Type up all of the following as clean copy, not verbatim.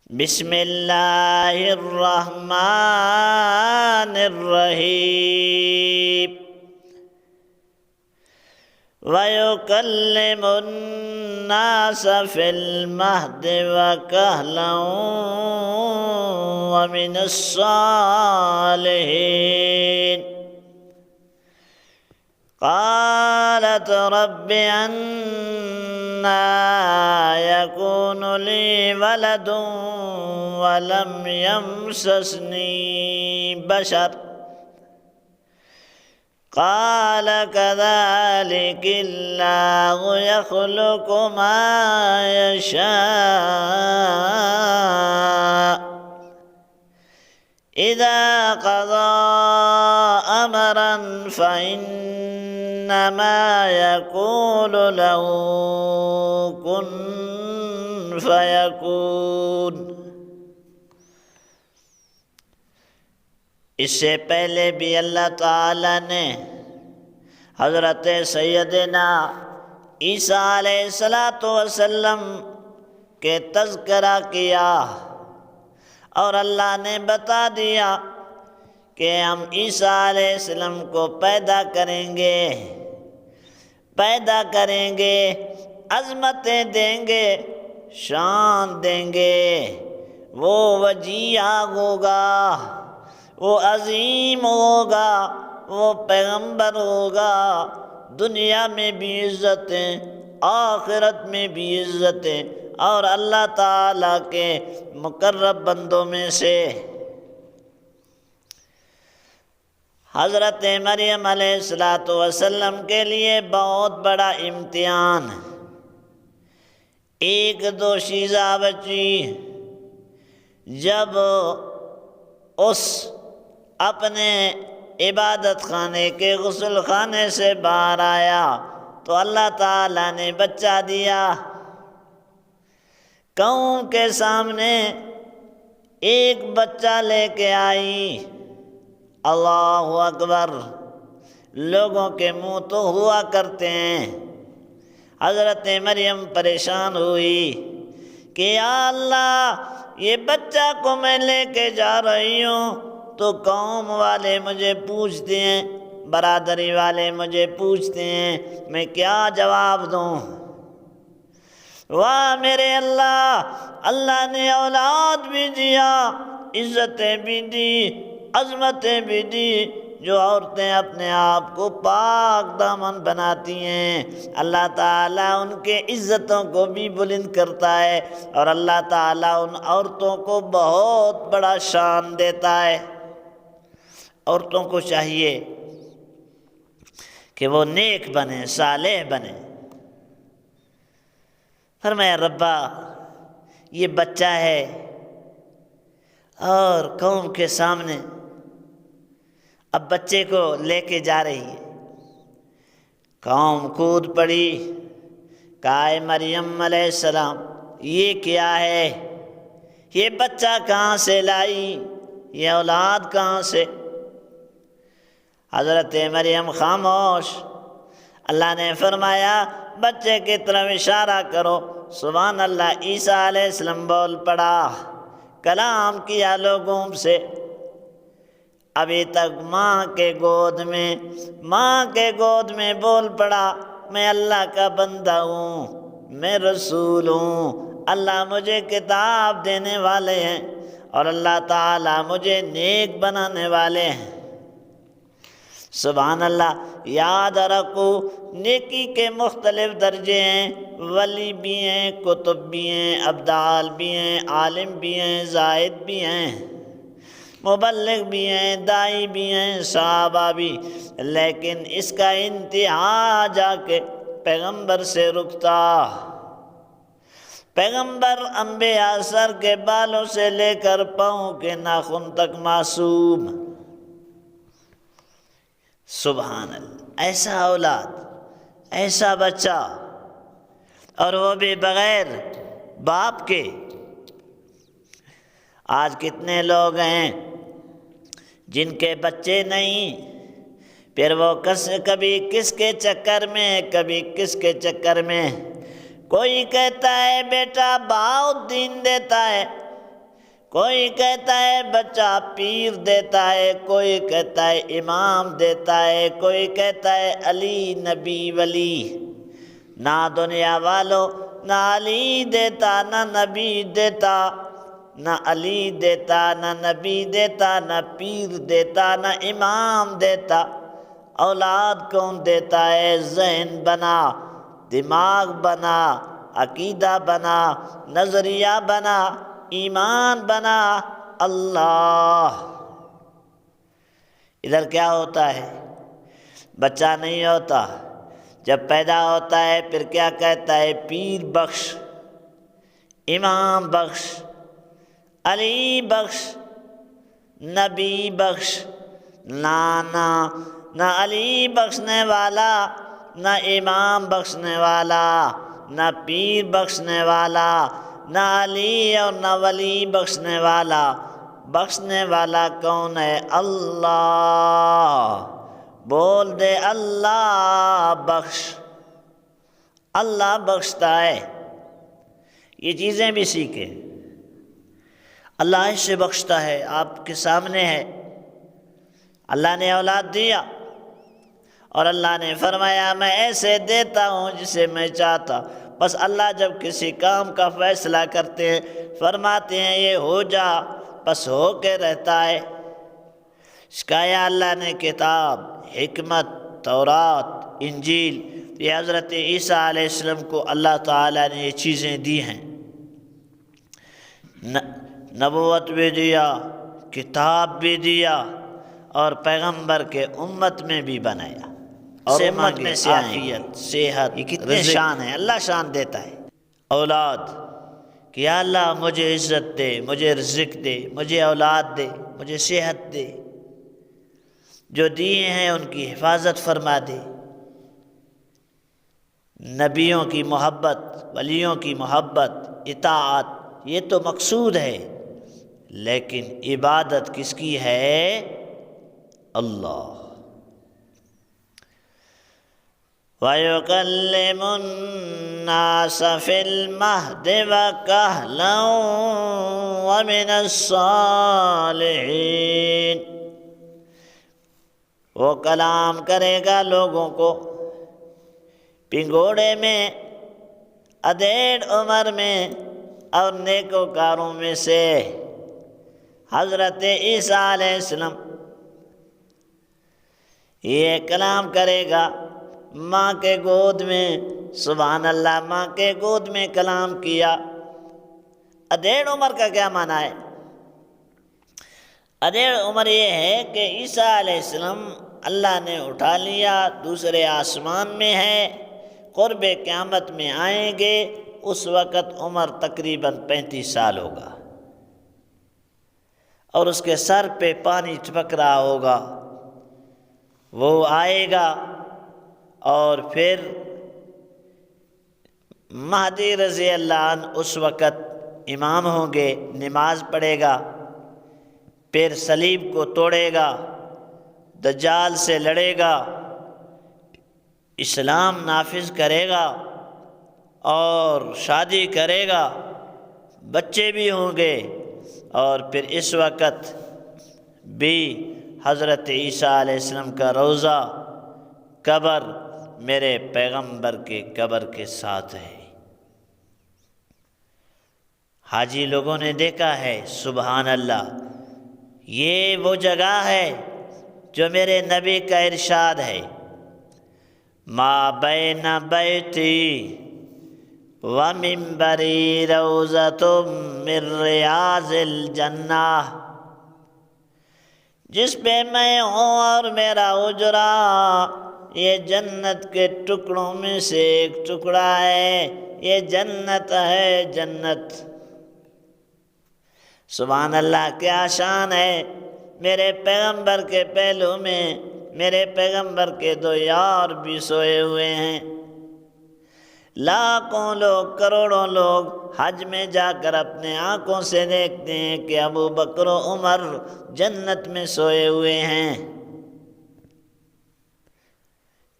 بسم اللہ الرحمن الرحیم وَيُكَلِّمُ النَّاسَ فِي الْمَهْدِ وَكَهْلًا وَمِنَ الصَّالِحِينَ قالت رب أنى يكون لي ولد ولم يمسسني بشر قال كذلك الله يخلق ما يشاء إذا قضى أمرا فإنما يقول له كن فيكون۔ اس سے پہلے بھی اللہ تعالیٰ نے حضرت سیدنا عیسیٰ علیہ السلام کے تذکرہ کیا اور اللہ نے بتا دیا کہ ہم عیسیٰ علیہ السلام کو پیدا کریں گے، عظمتیں دیں گے، شان دیں گے، وہ وجیہ ہوگا، وہ عظیم ہوگا، وہ پیغمبر ہوگا، دنیا میں بھی عزتیں، آخرت میں بھی عزتیں، اور اللہ تعالیٰ کے مقرب بندوں میں سے۔ حضرت مریم علیہ السلام کے لیے بہت بڑا امتحان، ایک دوشیزہ بچی جب اس اپنے عبادت خانے کے غسل خانے سے باہر آیا تو اللہ تعالیٰ نے بچہ دیا۔ قوم کے سامنے ایک بچہ لے کے آئی، اللہ اکبر، لوگوں کے منہ تو ہوا کرتے ہیں۔ حضرت مریم پریشان ہوئی کہ یا اللہ، یہ بچہ کو میں لے کے جا رہی ہوں تو قوم والے مجھے پوچھتے ہیں، برادری والے مجھے پوچھتے ہیں، میں کیا جواب دوں؟ واہ میرے اللہ، اللہ نے اولاد بھی دیا، عزتیں بھی دی، عظمتیں بھی دی۔ جو عورتیں اپنے آپ کو پاک دامن بناتی ہیں، اللہ تعالیٰ ان کے عزتوں کو بھی بلند کرتا ہے، اور اللہ تعالیٰ ان عورتوں کو بہت بڑا شان دیتا ہے۔ عورتوں کو چاہیے کہ وہ نیک بنیں، صالح بنیں۔ فرمایا ربا، یہ بچہ ہے اور قوم کے سامنے اب بچے کو لے کے جا رہی ہے۔ قوم کود پڑی، کہا اے مریم علیہ السلام، یہ کیا ہے؟ یہ بچہ کہاں سے لائی؟ یہ اولاد کہاں سے؟ حضرت مریم خاموش۔ اللہ نے فرمایا بچے کی طرف اشارہ کرو۔ سبحان اللہ، عیسیٰ علیہ السلام بول پڑا، کلام کیا لوگوں سے۔ ابھی تک ماں کے گود میں بول پڑا، میں اللہ کا بندہ ہوں، میں رسول ہوں، اللہ مجھے کتاب دینے والے ہیں اور اللہ تعالیٰ مجھے نیک بنانے والے ہیں۔ سبحان اللہ، یاد رکھو نیکی کے مختلف درجے ہیں، ولی بھی ہیں، کتب بھی ہیں، ابدال بھی ہیں، عالم بھی ہیں، زاہد بھی ہیں، مبلغ بھی ہیں، دائی بھی ہیں، صحابہ بھی، لیکن اس کا انتہا جا کے پیغمبر سے رکتا۔ پیغمبر انبیاء سر کے بالوں سے لے کر پاؤں کے ناخن تک معصوم۔ سبحان اللہ، ایسا اولاد، ایسا بچہ، اور وہ بھی بغیر باپ کے۔ آج کتنے لوگ ہیں جن کے بچے نہیں، پھر وہ کبھی کس کے چکر میں، کبھی کس کے چکر میں۔ کوئی کہتا ہے بیٹا بہت دین دیتا ہے، کوئی کہتا ہے بچہ پیر دیتا ہے، کوئی کہتا ہے امام دیتا ہے، کوئی کہتا ہے علی نبی ولی۔ نہ دنیا والوں نہ علی دیتا، نہ نبی دیتا، نہ علی دیتا، نہ نبی دیتا، نہ پیر دیتا، نہ امام دیتا۔ اولاد کون دیتا ہے؟ ذہن بنا، دماغ بنا، عقیدہ بنا، نظریہ بنا، ایمان بنا، اللہ۔ ادھر کیا ہوتا ہے؟ بچہ نہیں ہوتا، جب پیدا ہوتا ہے پھر کیا کہتا ہے؟ پیر بخش، امام بخش، علی بخش، نبی بخش۔ نانا نہ علی بخشنے والا، نہ امام بخشنے والا، نہ پیر بخشنے والا، نہ علی اور نہ ولی بخشنے والا۔ بخشنے والا کون ہے؟ اللہ۔ بول دے اللہ بخش، اللہ بخشتا ہے۔ یہ چیزیں بھی سیکھیں، اللہ ایسے بخشتا ہے، آپ کے سامنے ہے۔ اللہ نے اولاد دیا اور اللہ نے فرمایا میں ایسے دیتا ہوں جسے میں چاہتا۔ بس اللہ جب کسی کام کا فیصلہ کرتے ہیں فرماتے ہیں یہ ہو جا، بس ہو کے رہتا ہے۔ سکھایا اللہ نے کتاب، حکمت، تورات، انجیل، یہ حضرت عیسیٰ علیہ السلام کو اللہ تعالیٰ نے یہ چیزیں دی ہیں۔ نبوت بھی دیا، کتاب بھی دیا، اور پیغمبر کے امت میں بھی بنایا، اور امت میں عافیت، صحت، یہ کتنے شان ہیں، اللہ شان دیتا ہے۔ اولاد کہ یا اللہ مجھے عزت دے، مجھے رزق دے، مجھے اولاد دے، مجھے صحت دے، جو دیے ہیں ان کی حفاظت فرما دے۔ نبیوں کی محبت، ولیوں کی محبت، اطاعت، یہ تو مقصود ہے، لیکن عبادت کس کی ہے؟ اللہ۔ وَيُكَلِّمُ النَّاسَ فِي الْمَهْدِ وَكَهْلًا وَمِنَ الصَّالِحِينَ۔ وہ کلام کرے گا لوگوں کو پنگوڑے میں، ادھیڑ عمر میں، اور نیکوکاروں میں سے۔ حضرت عیسیٰ علیہ السلام یہ کلام کرے گا ماں کے گود میں، سبحان اللہ، ماں کے گود میں کلام کیا۔ ادھیڑ عمر کا کیا معنی ہے؟ ادھیڑ عمر یہ ہے کہ عیسیٰ علیہ السلام اللہ نے اٹھا لیا، دوسرے آسمان میں ہے، قرب قیامت میں آئیں گے، اس وقت عمر تقریباً 35 سال ہوگا، اور اس کے سر پہ پانی ٹپک رہا ہوگا۔ وہ آئے گا اور پھر مہدی رضی اللہ عنہ اس وقت امام ہوں گے، نماز پڑھے گا، پھر صلیب کو توڑے گا، دجال سے لڑے گا، اسلام نافذ کرے گا اور شادی کرے گا، بچے بھی ہوں گے، اور پھر اس وقت بھی حضرت عیسیٰ علیہ السلام کا روضہ، قبر میرے پیغمبر کے قبر کے ساتھ ہے۔ حاجی لوگوں نے دیکھا ہے، سبحان اللہ، یہ وہ جگہ ہے جو میرے نبی کا ارشاد ہے، ما بین بیتی ومنبری روضۃ من ریاض الجنہ۔ جس پہ میں ہوں اور میرا حجرہ یہ جنت کے ٹکڑوں میں سے ایک ٹکڑا ہے، یہ جنت ہے، جنت۔ سبحان اللہ، کیا شان ہے میرے پیغمبر کے پہلو میں۔ میرے پیغمبر کے 2 یار بھی سوئے ہوئے ہیں۔ لاکھوں لوگ، کروڑوں لوگ حج میں جا کر اپنے آنکھوں سے دیکھتے ہیں کہ ابو بکر و عمر جنت میں سوئے ہوئے ہیں۔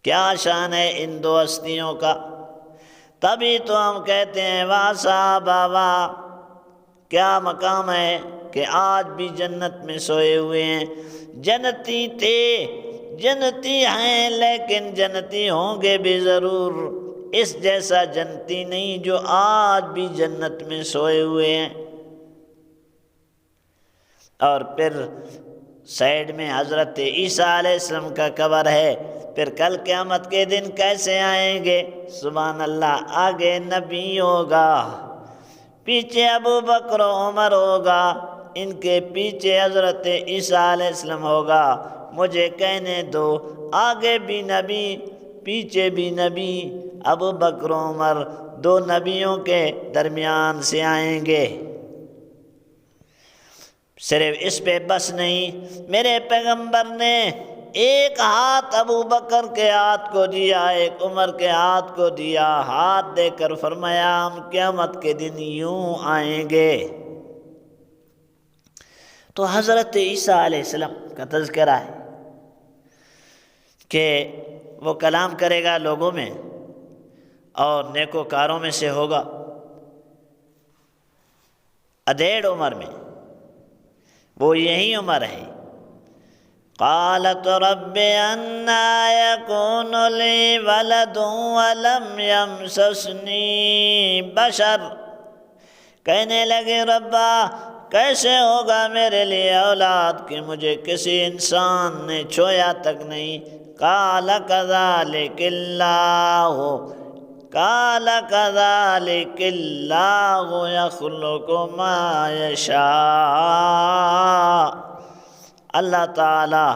کیا شان ہے ان 2 ہستیوں کا۔ تبھی تو ہم کہتے ہیں واہ صحابہ واہ، کیا مقام ہے، کہ آج بھی جنت میں سوئے ہوئے ہیں۔ جنتی تھے، جنتی ہیں، لیکن جنتی ہوں گے بھی ضرور، اس جیسا جنتی نہیں جو آج بھی جنت میں سوئے ہوئے ہیں۔ اور پھر سائیڈ میں حضرت عیسیٰ علیہ السلام کا قبر ہے۔ پھر کل قیامت کے دن کیسے آئیں گے؟ سبحان اللہ، آگے نبی ہوگا، پیچھے ابو بکر و عمر ہوگا، ان کے پیچھے حضرت عیسیٰ علیہ السلام ہوگا۔ مجھے کہنے دو، آگے بھی نبی پیچھے بھی نبی، ابو بکر و عمر دو نبیوں کے درمیان سے آئیں گے۔ صرف اس پہ بس نہیں، میرے پیغمبر نے ایک ہاتھ ابو بکر کے ہاتھ کو دیا، ایک عمر کے ہاتھ کو دیا، ہاتھ دے کر فرمایا ہم قیامت کے دن یوں آئیں گے۔ تو حضرت عیسیٰ علیہ السلام کا تذکرہ ہے کہ وہ کلام کرے گا لوگوں میں اور نیکوکاروں میں سے ہوگا۔ ادھیڑ عمر میں، وہ یہی عمر ہے۔ قالت رب انا یکون لی ولد ولم یمسسنی بشر، کہنے لگے ربا کیسے ہوگا میرے لیے اولاد کہ مجھے کسی انسان نے چھویا تک نہیں۔ قال کذالک اللہ، قال کذالک اللہ یخلق ما یشاء، اللہ تعالی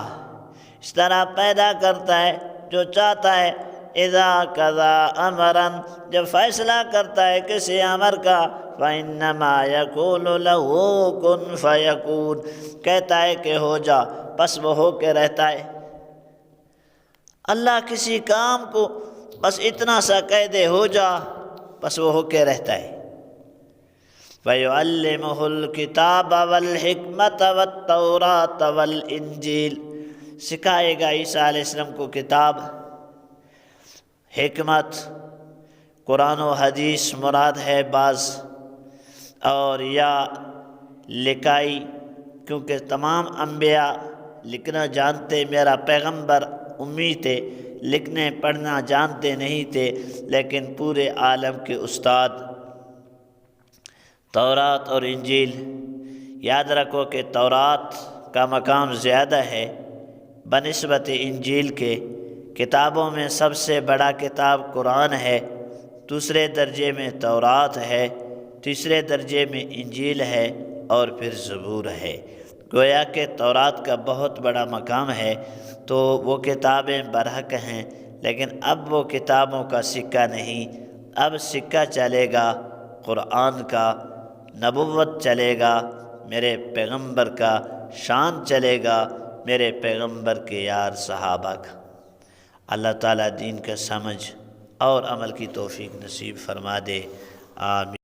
اس طرح پیدا کرتا ہے جو چاہتا ہے۔ اذا قضا امرا، جب فیصلہ کرتا ہے کسی امر کا، فانما یقول له کن فیکون، کہتا ہے کہ ہو جا، بس وہ ہو کے رہتا ہے۔ اللہ کسی کام کو بس اتنا سا کہہ دے ہو جا، بس وہ ہو کے رہتا ہے۔ فَيُعَلِّمُهُ الْكِتَابَ وَالْحِكْمَةَ وَالتَّوْرَاةَ وَالْإِنْجِيلَ، سکھائے گا عیسیٰ علیہ السلام کو کتاب، حکمت، قرآن و حدیث مراد ہے بعض، اور یا لکھائی، کیونکہ تمام انبیاء لکھنا جانتے، میرا پیغمبر امی تھے، لکھنے پڑھنا جانتے نہیں تھے، لیکن پورے عالم کے استاد۔ تورات اور انجیل، یاد رکھو کہ تورات کا مقام زیادہ ہے بنسبت انجیل کے۔ کتابوں میں سب سے بڑا کتاب قرآن ہے، دوسرے درجے میں تورات ہے، تیسرے درجے میں انجیل ہے، اور پھر زبور ہے۔ گویا کہ تورات کا بہت بڑا مقام ہے، تو وہ کتابیں برحق ہیں، لیکن اب وہ کتابوں کا سکہ نہیں، اب سکہ چلے گا قرآن کا، نبوت چلے گا میرے پیغمبر کا، شان چلے گا میرے پیغمبر کے یار صحابہ کا۔ اللہ تعالیٰ دین کا سمجھ اور عمل کی توفیق نصیب فرما دے، آمین۔